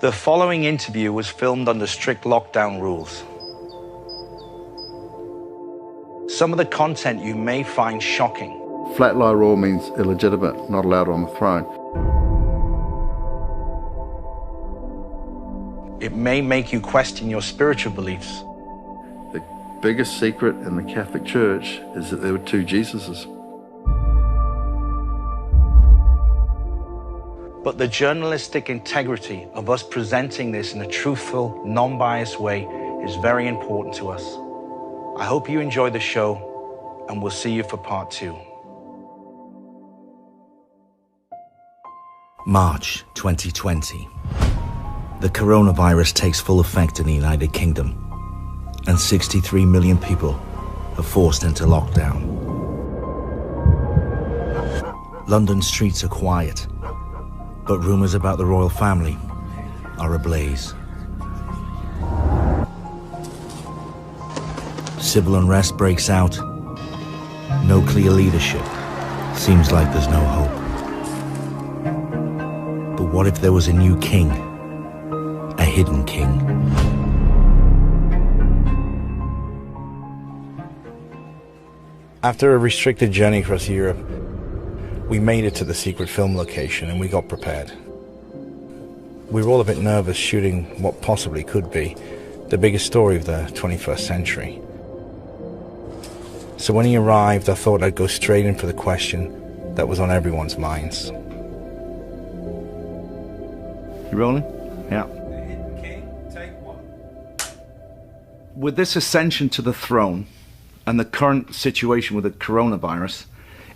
The following interview was filmed under strict lockdown rules. Some of the content you may find shocking. Flat lie rule means illegitimate, not allowed on the throne. It may make you question your spiritual beliefs. The biggest secret in the Catholic Church is that there were two Jesuses. But the journalistic integrity of us presenting this in a truthful, non-biased way is very important to us. I hope you enjoy the show, and we'll see you for part 2. March 2020. The coronavirus takes full effect in the United Kingdom, and 63 million people are forced into lockdown. London streets are quiet, but rumours about the royal family are ablaze. Civil unrest breaks out. No clear leadership. Seems like there's no hope. But what if there was a new king? A hidden king? After a restricted journey across Europe, we made it to the secret film location and we got prepared. We were all a bit nervous shooting what possibly could be the biggest story of the 21st century. So when he arrived, I thought I'd go straight in for the question that was on everyone's minds. You rolling? Yeah. With this ascension to the throne and the current situation with the coronavirus,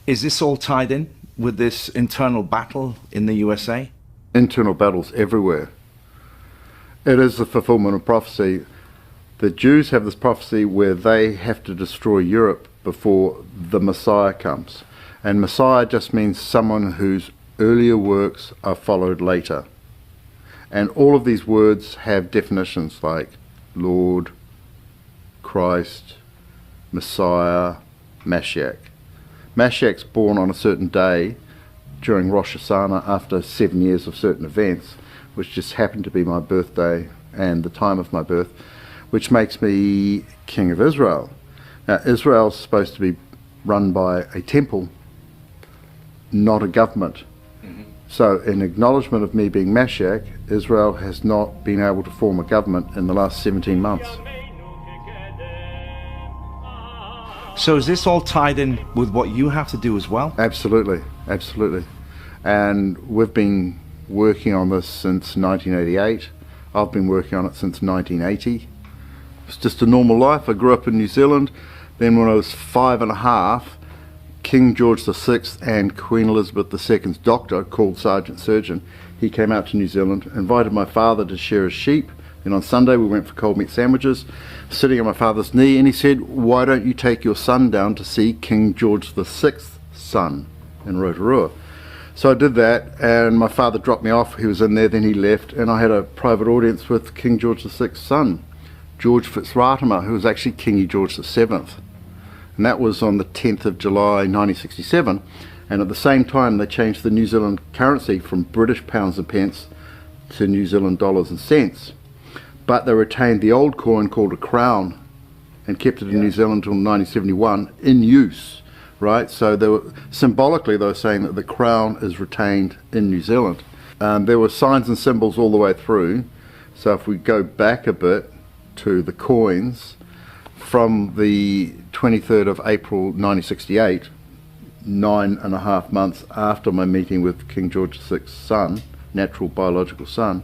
is this all tied in with this internal battle in the USA? Internal battles everywhere. It is the fulfillment of prophecy. The Jews have this prophecy where they have to destroy Europe before the Messiah comes. And Messiah just means someone whose earlier works are followed later. And all of these words have definitions like Lord, Christ, Messiah, Mashiach. Mashiach's born on a certain day during Rosh Hashanah after 7 years of certain events, which just happened to be my birthday and the time of my birth, which makes me King of Israel. Now, Israel's supposed to be run by a temple, not a government. So in acknowledgement of me being Mashiach, Israel has not been able to form a government in the last 17 months. So is this all tied in with what you have to do as well? Absolutely, absolutely. And we've been working on this since 1988. I've been working on it since 1980. It's just a normal life. I grew up in New Zealand. Then when I was 5 and a half, King George VI and Queen Elizabeth II's doctor, called Sergeant Surgeon, he came out to New Zealand, invited my father to share his sheep. Then on Sunday we went for cold meat sandwiches, sitting on my father's knee, and he said, "Why don't you take your son down to see King George VI's son in Rotorua?" So I did that, and my father dropped me off. He was in there, then he left, and I had a private audience with King George VI's son, George Fitzratimer, who was actually King George VII. And that was on the 10th of July 1967, and at the same time they changed the New Zealand currency from British pounds and pence to New Zealand dollars and cents. But they retained the old coin called a crown and kept it in New Zealand until 1971 in use, right? So they were, symbolically they were saying that the crown is retained in New Zealand. There were signs and symbols all the way through. So if we go back a bit to the coins, from the 23rd of April 1968, 9.5 months after my meeting with King George VI's son, natural biological son,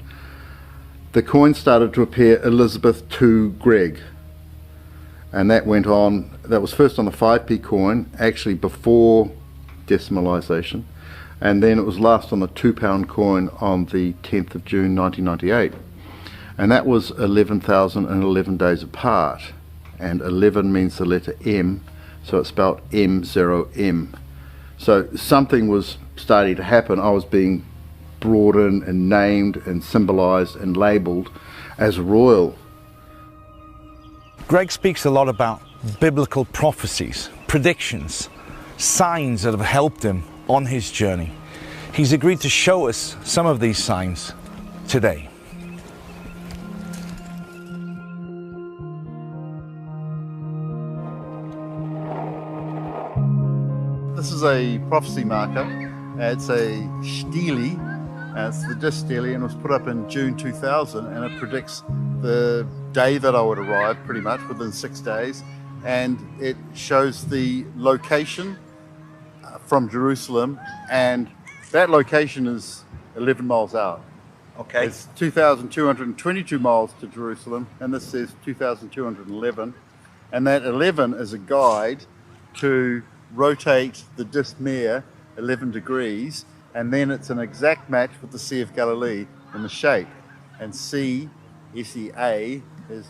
the coins started to appear Elizabeth to Greg. And that went on, that was first on the 5p coin, actually before decimalisation, and then it was last on the £2 coin on the 10th of June 1998. And that was 11,011 days apart. And 11 means the letter M, so it's spelled M0M. So something was starting to happen. I was being brought in and named and symbolised and labelled as royal. Greg speaks a lot about biblical prophecies, predictions, signs that have helped him on his journey. He's agreed to show us some of these signs today. is a prophecy marker. It's a stele, it's the disc stele, and it was put up in June 2000, and it predicts the day that I would arrive, pretty much within 6 days, and it shows the location from Jerusalem, and that location is 11 miles out. Okay. It's 2,222 miles to Jerusalem, and this says 2,211, and that 11 is a guide to rotate the disc mirror 11 degrees, and then it's an exact match with the Sea of Galilee in the shape. And C, S-E-A, is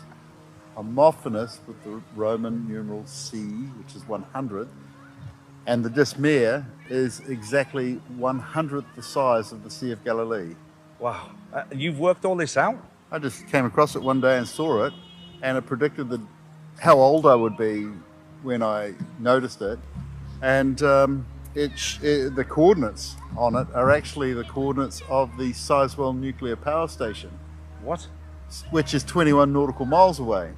homophonous with the Roman numeral C, which is 100, and the disc mirror is exactly 100th the size of the Sea of Galilee. Wow. You've worked all this out? I just came across it one day and saw it, and it predicted how old I would be when I noticed it. And the coordinates on it are actually the coordinates of the Sizewell nuclear power station. What? Which is 21 nautical miles away.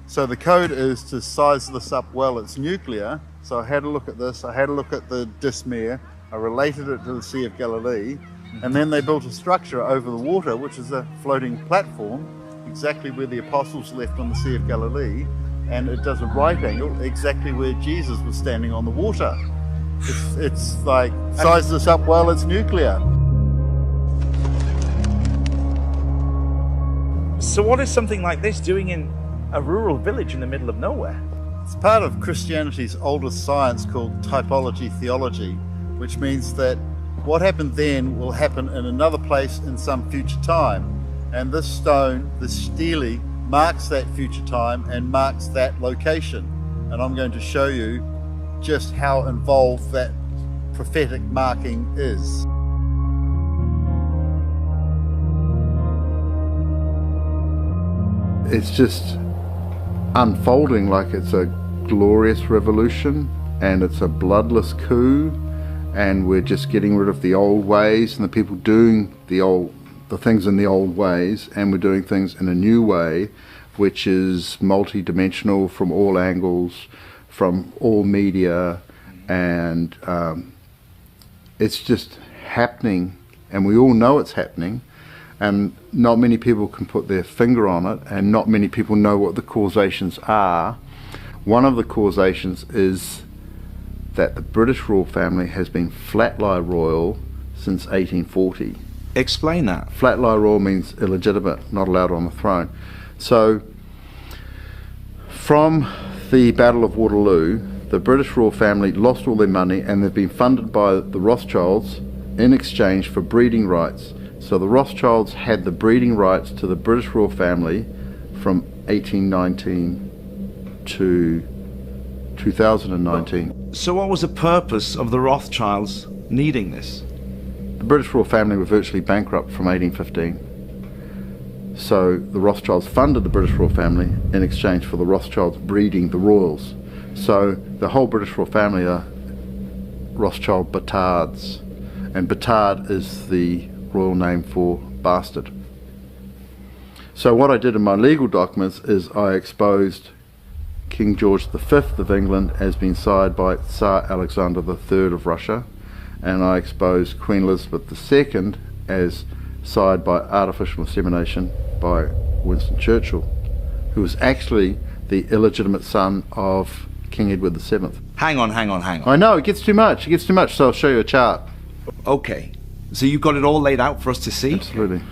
So the code is to size this up well. It's nuclear. So I had a look at this. I had a look at the disc mirror. I related it to the Sea of Galilee. And then they built a structure over the water, which is a floating platform, exactly where the apostles left on the Sea of Galilee. And it does a right angle exactly where Jesus was standing on the water. It's like, size this up well, it's nuclear. So what is something like this doing in a rural village in the middle of nowhere? It's part of Christianity's oldest science called typology theology, which means that what happened then will happen in another place in some future time. And this stone, this stele, marks that future time and marks that location. And I'm going to show you just how involved that prophetic marking is. It's just unfolding like it's a glorious revolution, and it's a bloodless coup, and we're just getting rid of the old ways and the people doing the things in the old ways, and we're doing things in a new way, which is multi-dimensional from all angles, from all media, and it's just happening, and we all know it's happening, and not many people can put their finger on it, and not many people know what the causations are. One of the causations is that the British royal family has been flat-lie royal since 1840. Explain that. Flat-lie royal means illegitimate, not allowed on the throne. So, from the Battle of Waterloo, the British royal family lost all their money, and they've been funded by the Rothschilds in exchange for breeding rights. So the Rothschilds had the breeding rights to the British royal family from 1819 to 2019. So what was the purpose of the Rothschilds needing this? The British royal family were virtually bankrupt from 1815. So the Rothschilds funded the British royal family in exchange for the Rothschilds breeding the royals. So the whole British royal family are Rothschild Batards, and Batard is the royal name for bastard. So what I did in my legal documents is I exposed King George V of England as being sired by Tsar Alexander III of Russia, and I exposed Queen Elizabeth II as sired by artificial insemination by Winston Churchill, who was actually the illegitimate son of King Edward VII. Hang on. I know, it gets too much, so I'll show you a chart. Okay, so you've got it all laid out for us to see? Absolutely.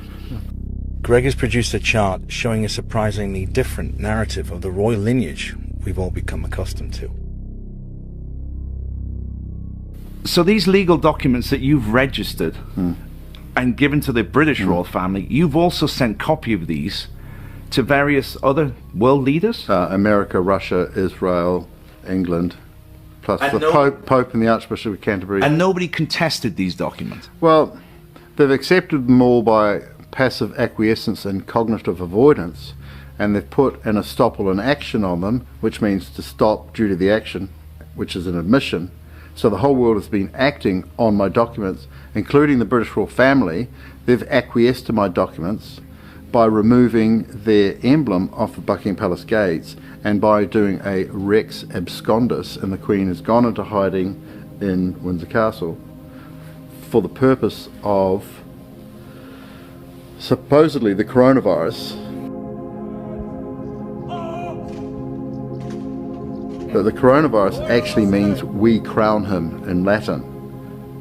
Greg has produced a chart showing a surprisingly different narrative of the royal lineage we've all become accustomed to. So these legal documents that you've registered and given to the British royal family, you've also sent copy of these to various other world leaders? America, Russia, Israel, England, plus And the Pope and the Archbishop of Canterbury. And nobody contested these documents? Well, they've accepted them all by passive acquiescence and cognitive avoidance, and they've put an estoppel in action on them, which means to stop due to the action, which is an admission. So the whole world has been acting on my documents, including the British royal family. They've acquiesced to my documents by removing their emblem off the Buckingham Palace gates, and by doing a Rex abscondus, and the Queen has gone into hiding in Windsor Castle for the purpose of supposedly the coronavirus. But the coronavirus actually means we crown him in Latin,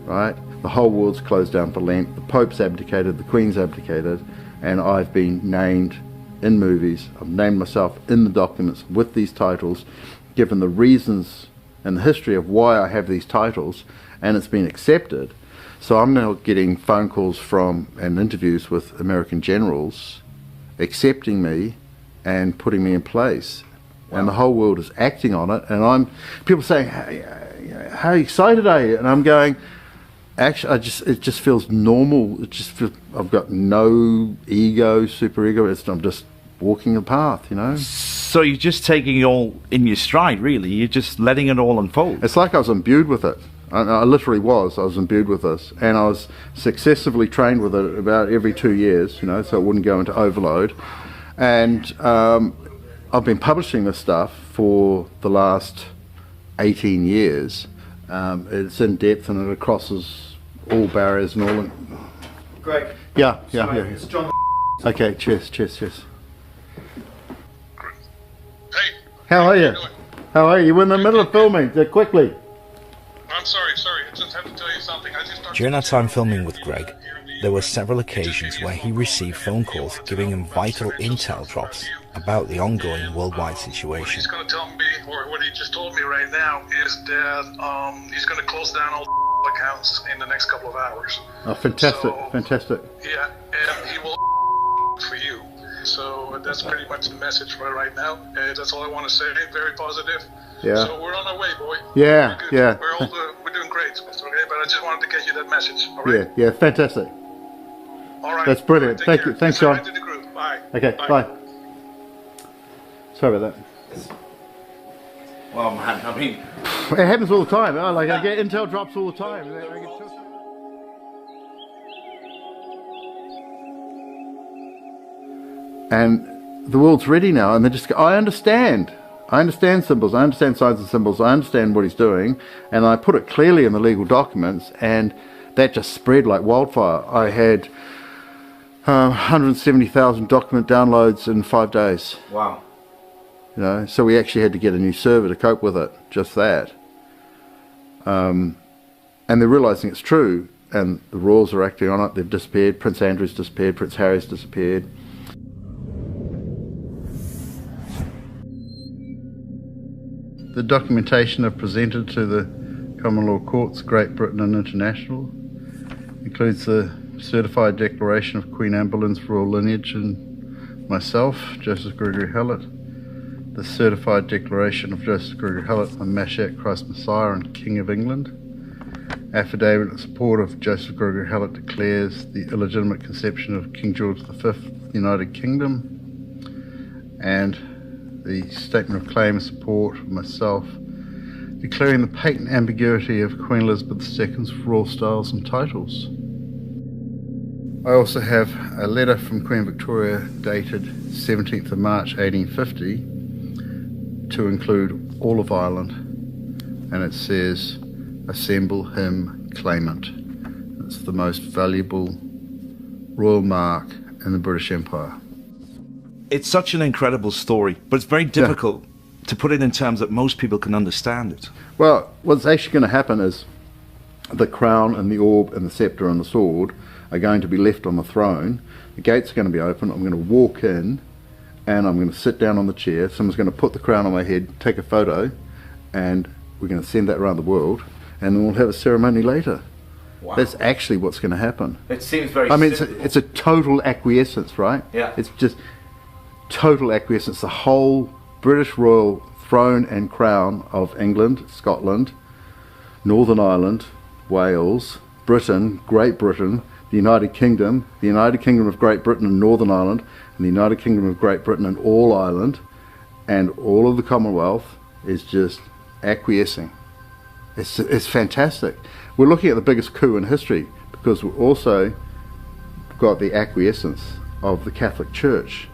right? The whole world's closed down for Lent, the Pope's abdicated, the Queen's abdicated, and I've been named in movies, I've named myself in the documents with these titles, given the reasons and the history of why I have these titles, and it's been accepted. So I'm now getting phone calls from and interviews with American generals accepting me and putting me in place. Wow. And the whole world is acting on it, and people saying, how excited are you? And I'm going, actually, it just feels normal. It just feels, I've got no ego, super ego. I'm just walking the path, you know. So you're just taking it all in your stride, really. You're just letting it all unfold. It's like I was imbued with it. I literally was. I was imbued with this, and I was successively trained with it about every 2 years, you know, so it wouldn't go into overload. And I've been publishing this stuff for the last 18 years. It's in depth and it crosses all barriers and all. Greg. Yeah. It's John. Okay, cheers. Hey. How are you? How are you? You were in the middle of filming. Quickly. I'm sorry. I just have to tell you something. During our time filming with Greg, there were several occasions where he received phone calls giving him vital intel drops about the ongoing worldwide situation. What he's going to tell me, or what he just told me right now, is that he's going to close down all accounts in the next couple of hours. Oh, fantastic, so, fantastic. Yeah, and he will for you. So that's pretty much the message for right now. That's all I want to say. Very positive. Yeah. So we're on our way, boy. Yeah, yeah. We're doing great. Okay, but I just wanted to get you that message. All right. Yeah, fantastic. All right. That's brilliant. Take Thank care. you. Thanks, John. To the group. Bye. Okay, bye. Sorry about that. Well, man, I mean, it happens all the time. I get intel drops all the time. And the world's ready now, and they just go, I understand symbols, I understand signs and symbols, I understand what he's doing, and I put it clearly in the legal documents, and that just spread like wildfire. I had 170,000 document downloads in 5 days. wow. You know, so we actually had to get a new server to cope with it, just that. And they're realising it's true, and the royals are acting on it. They've disappeared. Prince Andrew's disappeared. Prince Harry's disappeared. The documentation I've presented to the Common Law Courts, Great Britain and International, includes the certified declaration of Queen Anne Boleyn's royal lineage and myself, Joseph Gregory Hallett, the certified declaration of Joseph Gregory Hallett, a Mashiach Christ Messiah and King of England, affidavit in support of Joseph Gregory Hallett declares the illegitimate conception of King George V, United Kingdom, and the statement of claim in support of myself, declaring the patent ambiguity of Queen Elizabeth II's royal styles and titles. I also have a letter from Queen Victoria dated 17th of March 1850 to include all of Ireland, and it says, assemble him claimant. It's the most valuable royal mark in the British Empire. It's such an incredible story, but it's very difficult to put it in terms that most people can understand it. Well, what's actually going to happen is the crown and the orb and the sceptre and the sword are going to be left on the throne. The gates are going to be open. I'm going to walk in and I'm going to sit down on the chair. Someone's going to put the crown on my head, take a photo, and we're going to send that around the world, and then we'll have a ceremony later. Wow. That's actually what's going to happen. It seems very it's a total acquiescence, right? Yeah. It's just total acquiescence. The whole British royal throne and crown of England, Scotland, Northern Ireland, Wales, Britain, Great Britain, the United Kingdom of Great Britain and Northern Ireland, and the United Kingdom of Great Britain and all Ireland, and all of the Commonwealth is just acquiescing. It's fantastic. We're looking at the biggest coup in history because we've also got the acquiescence of the Catholic Church,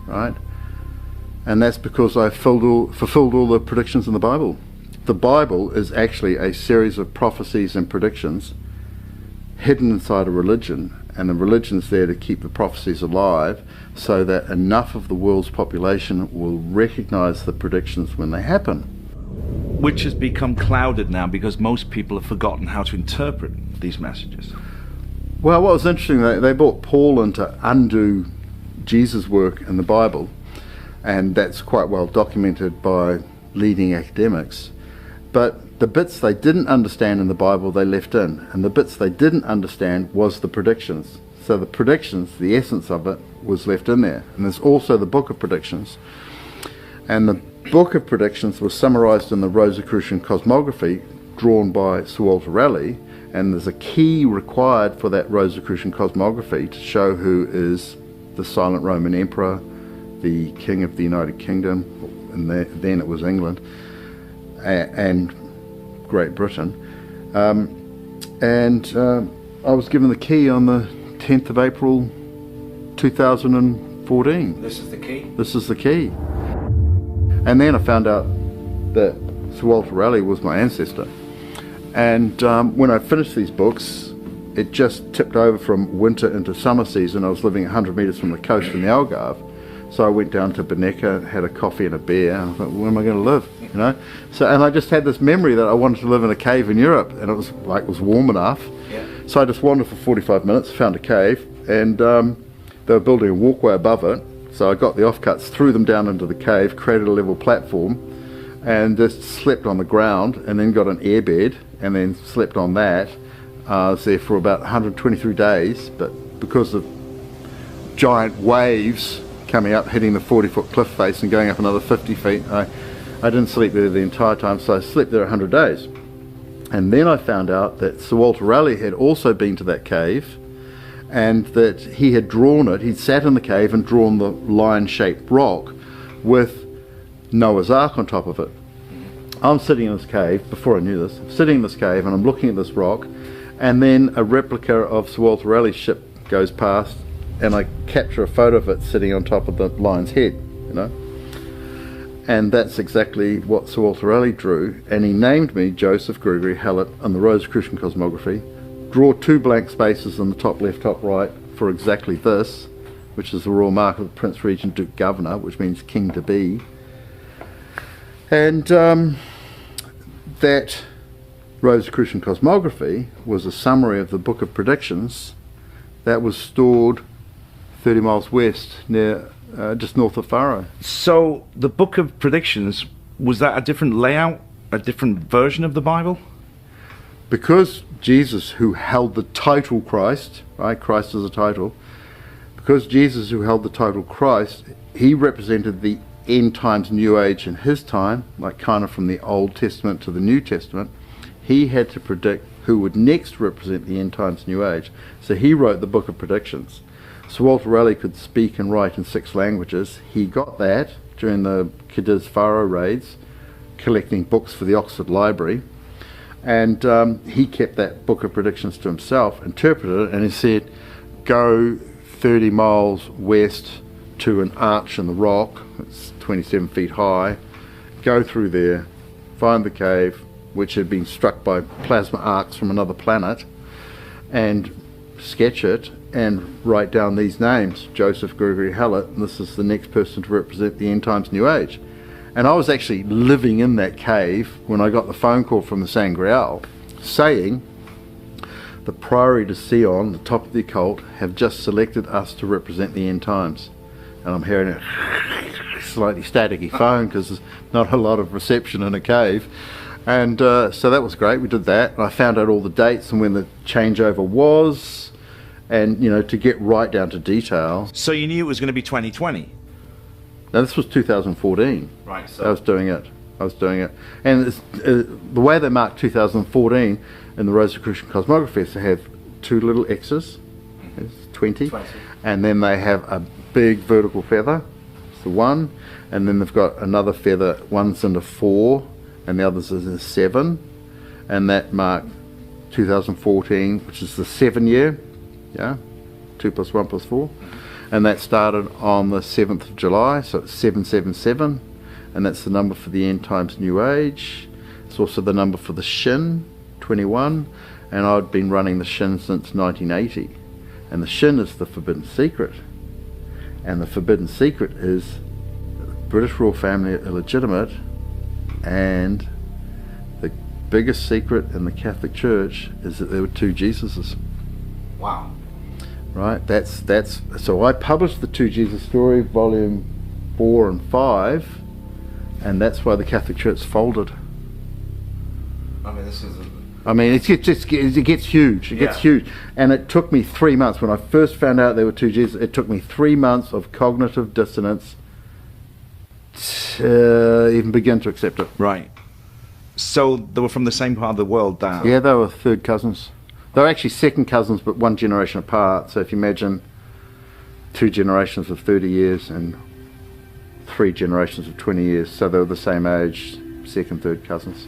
right? And that's because I fulfilled all the predictions in the Bible. the Bible is actually a series of prophecies and predictions hidden inside a religion, and the religion's there to keep the prophecies alive so that enough of the world's population will recognize the predictions when they happen. Which has become clouded now because most people have forgotten how to interpret these messages. Well, what was interesting, they brought Paul in to undo Jesus' work in the Bible, and that's quite well documented by leading academics. But the bits they didn't understand in the Bible, they left in, and the bits they didn't understand was the predictions. So the predictions, the essence of it, was left in there. And there's also the Book of Predictions. And the Book of Predictions was summarized in the Rosicrucian Cosmography drawn by Sir Walter Raleigh, and there's a key required for that Rosicrucian Cosmography to show who is the silent Roman Emperor, the King of the United Kingdom, and then it was England, and Great Britain. I was given the key on the 10th of April 2014. This is the key? This is the key. And then I found out that Sir Walter Raleigh was my ancestor. And when I finished these books, it just tipped over from winter into summer season. I was living 100 metres from the coast in the Algarve. So I went down to Bernecca, had a coffee and a beer, and I thought, where am I going to live? You know? And I just had this memory that I wanted to live in a cave in Europe, and it was warm enough. Yeah. So I just wandered for 45 minutes, found a cave, and they were building a walkway above it. So I got the offcuts, threw them down into the cave, created a level platform, and just slept on the ground, and then got an airbed, and then slept on that. I was there for about 123 days, but because of giant waves coming up, hitting the 40-foot cliff face and going up another 50 feet, I didn't sleep there the entire time, so I slept there 100 days. And then I found out that Sir Walter Raleigh had also been to that cave, and that he had drawn it, he'd sat in the cave and drawn the lion-shaped rock with Noah's Ark on top of it. I'm sitting in this cave, before I knew this, I'm sitting in this cave and I'm looking at this rock, and then a replica of Sir Walter Raleigh's ship goes past, and I capture a photo of it sitting on top of the lion's head, you know. And that's exactly what Sir Walter Raleigh drew, and he named me Joseph Gregory Hallett on the Rosicrucian Cosmography. Draw 2 blank spaces in the top left, top right for exactly this, which is the royal mark of the Prince Regent Duke Governor, which means king to be. And that Rosicrucian Cosmography was a summary of the Book of Predictions that was stored 30 miles west, near just north of Faro. So the Book of Predictions, was that a different layout, a different version of the Bible? Because Jesus, who held the title Christ, right, Christ is a title, because Jesus, who held the title Christ, he represented the end times New Age in his time, like kind of from the Old Testament to the New Testament. He had to predict who would next represent the end times New Age. So he wrote the Book of Predictions. Sir Walter Raleigh could speak and write in 6 languages. He got that during the Cadiz Faro raids, collecting books for the Oxford Library. And he kept that Book of Predictions to himself, interpreted it, and he said, go 30 miles west to an arch in the rock, it's 27 feet high, go through there, find the cave, which had been struck by plasma arcs from another planet, and sketch it, and write down these names, Joseph Gregory Hallett, and this is the next person to represent the end times New Age. And I was actually living in that cave when I got the phone call from the Sangreal saying the Priory de Sion, the top of the occult, have just selected us to represent the end times. And I'm hearing a slightly staticky phone because there's not a lot of reception in a cave. And so that was great. We did that, and I found out all the dates and when the changeover was, and you know, to get right down to detail. So you knew it was going to be 2020? Now this was 2014. Right. So I was doing it. And it's, the way they mark 2014 in the Rosicrucian Cosmography is to have 2 little X's, it's 20, and then they have a big vertical feather, it's the 1, and then they've got another feather, one's in the 4, and the other's in the 7, and that marked 2014, which is the 7 year, yeah, 2 plus 1 plus 4. And that started on the 7th of July, so it's 777, and that's the number for the end times New Age. It's also the number for the Shin, 21, and I'd been running the Shin since 1980. And the Shin is the Forbidden Secret. And the Forbidden Secret is British royal family are illegitimate, and the biggest secret in the Catholic Church is that there were two Jesuses. Wow. Right, so I published the Two Jesus Story, volume 4 and 5, and that's why the Catholic Church folded. I mean, this is it gets huge. It gets huge, and it took me 3 months when I first found out there were two Jesus. It took me 3 months of cognitive dissonance to even begin to accept it. right. So they were from the same part of the world. That Yeah, they were third cousins. They were actually second cousins, but one generation apart. So if you imagine 2 generations of 30 years and 3 generations of 20 years, so they were the same age, second, third cousins.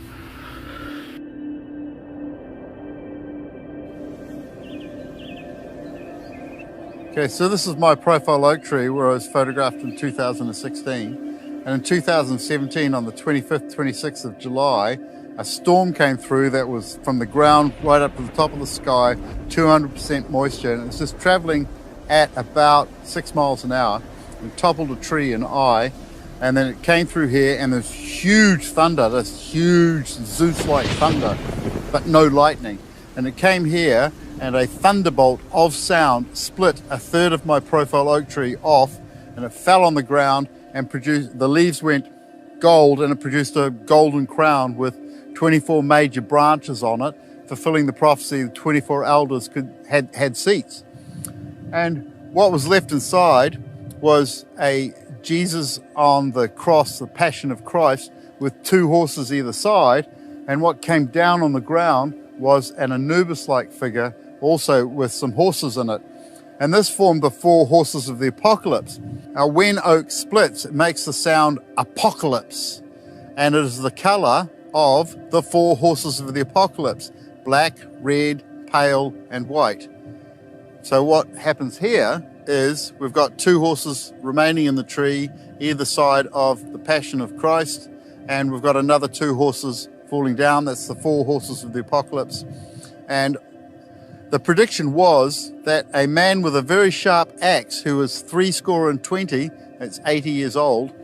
Okay, so this is my profile oak tree where I was photographed in 2016. And in 2017, on the 25th, 26th of July, a storm came through that was from the ground right up to the top of the sky, 200% moisture, and it was just traveling at about 6 miles an hour and toppled a tree in Eye. And then it came through here, and there's huge thunder, this huge Zeus-like thunder, but no lightning. And it came here, and a thunderbolt of sound split a third of my profile oak tree off, and it fell on the ground and produced, the leaves went gold, and it produced a golden crown with 24 major branches on it, fulfilling the prophecy that 24 elders had seats. And what was left inside was a Jesus on the cross, the Passion of Christ, with 2 horses either side, and what came down on the ground was an Anubis-like figure, also with some horses in it. And this formed the 4 horses of the apocalypse. Now, when oak splits, it makes the sound apocalypse, and it is the color of the 4 horses of the apocalypse: black, red, pale, and white. So what happens here is we've got 2 horses remaining in the tree either side of the Passion of Christ, and we've got another 2 horses falling down. That's the 4 horses of the apocalypse. And the prediction was that a man with a very sharp axe, who was 70, that's 80 years old,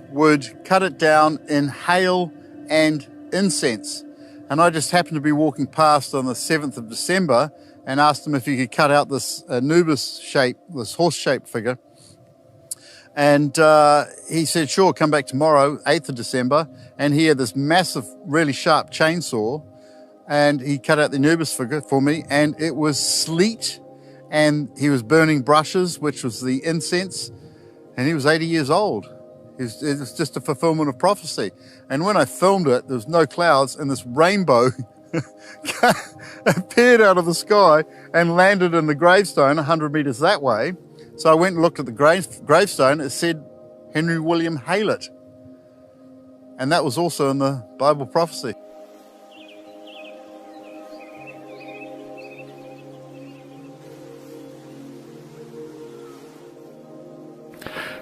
would cut it down in hail and incense. And I just happened to be walking past on the 7th of December and asked him if he could cut out this Anubis shape, this horse-shaped figure. And he said, sure, come back tomorrow, 8th of December. And he had this massive, really sharp chainsaw, and he cut out the Anubis figure for me, and it was sleet, and he was burning brushes, which was the incense, and he was 80 years old. It was just a fulfillment of prophecy. And when I filmed it, there was no clouds, and this rainbow appeared out of the sky and landed in the gravestone 100 meters that way. So I went and looked at the gravestone. It said Henry William Haylett. And that was also in the Bible prophecy.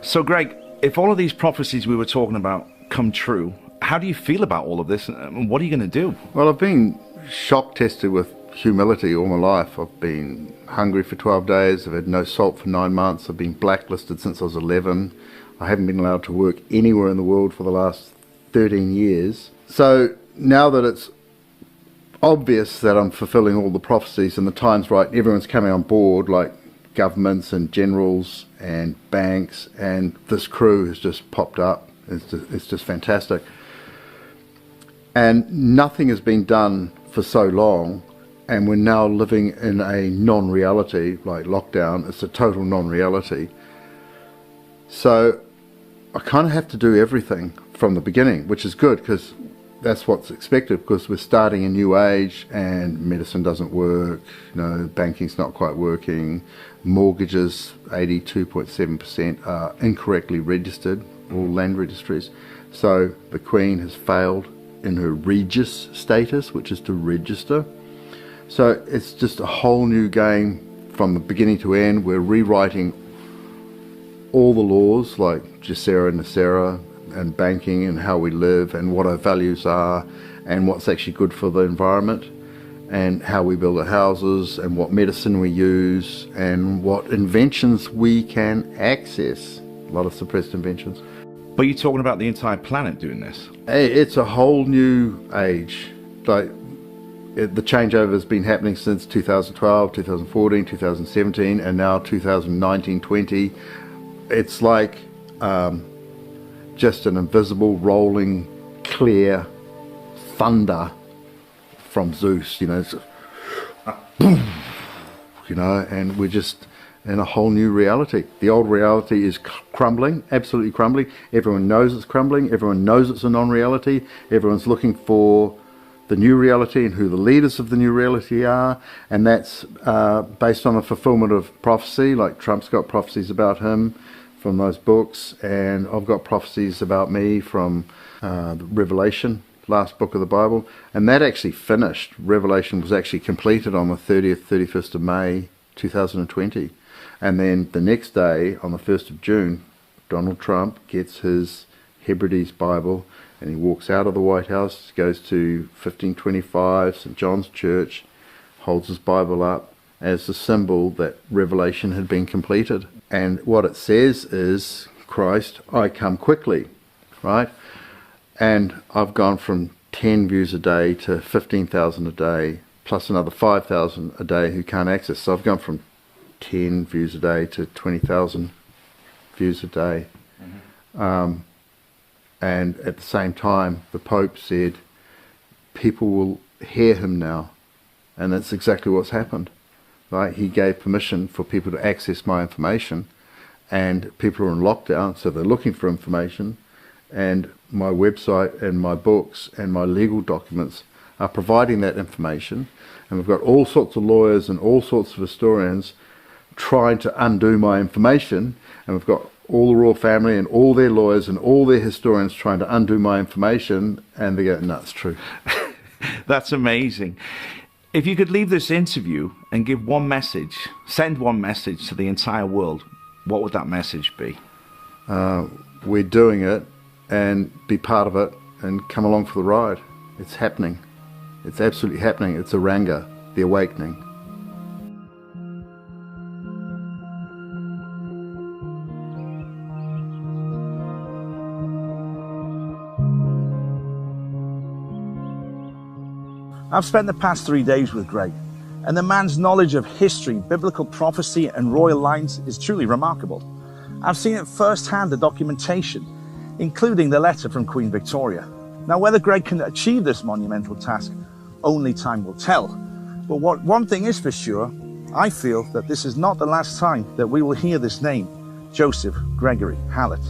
So, Greg, if all of these prophecies we were talking about come true, how do you feel about all of this, and what are you going to do? Well, I've been shock tested with humility all my life. I've been hungry for 12 days. I've had no salt for 9 months. I've been blacklisted since I was 11. I haven't been allowed to work anywhere in the world for the last 13 years. So now that it's obvious that I'm fulfilling all the prophecies and the time's right, everyone's coming on board, like governments and generals and banks, and this crew has just popped up. It's just fantastic. And nothing has been done for so long, and we're now living in a non-reality, like lockdown. It's a total non-reality. So I kind of have to do everything from the beginning, which is good, because that's what's expected, because we're starting a new age and medicine doesn't work, you know, banking's not quite working, mortgages, 82.7% are incorrectly registered, all land registries. So the Queen has failed in her Regis status, which is to register. So it's just a whole new game from the beginning to end. We're rewriting all the laws, like Gesera, Nacera, and banking, and how we live and what our values are, and what's actually good for the environment, and how we build our houses, and what medicine we use, and what inventions we can access. A lot of suppressed inventions. But you're talking about the entire planet doing this? It's a whole new age. Like, the changeover has been happening since 2012, 2014, 2017, and now 2019-20. It's like just an invisible, rolling, clear thunder from Zeus, you know, it's boom, you know, and we're just in a whole new reality. The old reality is crumbling, absolutely crumbling. Everyone knows it's crumbling. Everyone knows it's a non-reality. Everyone's looking for the new reality and who the leaders of the new reality are, and that's based on the fulfillment of prophecy. Like Trump's got prophecies about him from those books, and I've got prophecies about me from Revelation, last book of the Bible, and that actually finished. Revelation was actually completed on the 30th, 31st of May 2020, and then the next day, on the 1st of June, Donald Trump gets his Hebrides Bible and he walks out of the White House, goes to 1525 St. John's Church, holds his Bible up as the symbol that Revelation had been completed. And what it says is, Christ, I come quickly, right? And I've gone from 10 views a day to 15,000 a day, plus another 5,000 a day who can't access. So I've gone from 10 views a day to 20,000 views a day. Mm-hmm. And at the same time, the Pope said, people will hear him now. And that's exactly what's happened. Right? He gave permission for people to access my information, and people are in lockdown, so they're looking for information, and my website and my books and my legal documents are providing that information, and we've got all sorts of lawyers and all sorts of historians trying to undo my information, and we've got all the royal family and all their lawyers and all their historians trying to undo my information, and they go, no, it's true. That's amazing. If you could leave this interview and give one message, send one message to the entire world, what would that message be? We're doing it, and be part of it, and come along for the ride. It's happening. It's absolutely happening. It's a Ranga, the awakening. I've spent the past 3 days with Greg, and the man's knowledge of history, biblical prophecy and royal lines is truly remarkable. I've seen it firsthand, the documentation, including the letter from Queen Victoria. Now, whether Greg can achieve this monumental task, only time will tell. But one thing is for sure, I feel that this is not the last time that we will hear this name, Joseph Gregory Hallett.